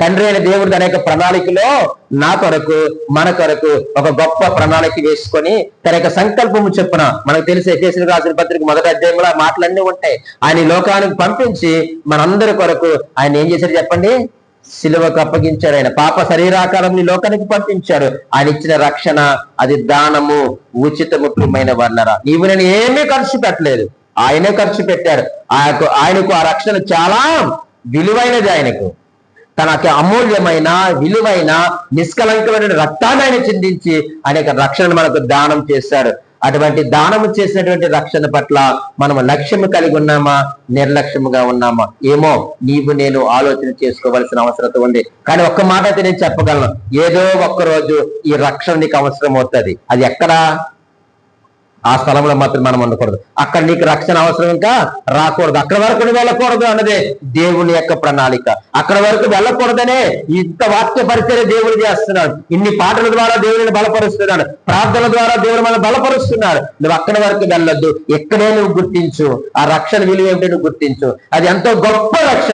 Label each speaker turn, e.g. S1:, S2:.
S1: తండ్రి అయిన దేవుడి అనేక ప్రణాళికలో నా కొరకు మన కొరకు ఒక గొప్ప ప్రణాళిక వేసుకొని తన యొక్క సంకల్పము చొప్పున మనకు తెలిసి ఎఫెసీయులకు రాసిన పత్రిక 1వ అధ్యాయంలో ఆ మాటలన్నీ ఉంటాయి. ఆయన లోకానికి పంపించి మనందరి కొరకు ఆయన ఏం చేశారు చెప్పండి? సిలువకు అప్పగించారు. ఆయన పాప శరీరాకారం లోకానికి పంపించారు. ఆయన ఇచ్చిన రక్షణ అది దానము, ఉచితము. ప్రియమైన వాళ్ళరా, నీవు నేను ఏమీ ఖర్చు పెట్టలేదు, ఆయనే ఖర్చు పెట్టారు. ఆయనకు ఆ రక్షణ చాలా విలువైనది. ఆయనకు తనకి అమూల్యమైన విలువైన నిష్కలంకమైన రక్తాన్ని ఆయన చిందించి అనేక రక్షణను మనకు దానం చేశారు. అటువంటి దానము చేసినటువంటి రక్షణ పట్ల మనం లక్ష్యము కలిగి ఉన్నామా, నిర్లక్ష్యముగా ఉన్నామా ఏమో నీవు నేను ఆలోచన చేసుకోవాల్సిన అవసరం ఉంది. కానీ ఒక్క మాట అయితే నేను చెప్పగలను, ఏదో ఒక్కరోజు ఈ రక్షణ నీకు అవసరం అవుతుంది. అది ఎక్కడా? ఆ స్థలంలో మాత్రం మనం ఉండకూడదు. అక్కడ నీకు రక్షణ అవసరం ఇంకా రాకూడదు. అక్కడ వరకు వెళ్ళకూడదు అన్నదే దేవుని యొక్క ప్రణాళిక. అక్కడ వరకు వెళ్ళకూడదనే ఇంత వాక్య పరిచర్య దేవుడు చేస్తున్నాడు. ఇన్ని పాటల ద్వారా దేవుడిని బలపరుస్తున్నాడు, ప్రార్థనల ద్వారా దేవుడు మనం బలపరుస్తున్నాడు. నువ్వు అక్కడ వరకు వెళ్ళొద్దు, ఎక్కడే నువ్వు గుర్తించు. ఆ రక్షణ విలువ ఏమిటో నువ్వు గుర్తించు. అది ఎంతో గొప్ప రక్షణ.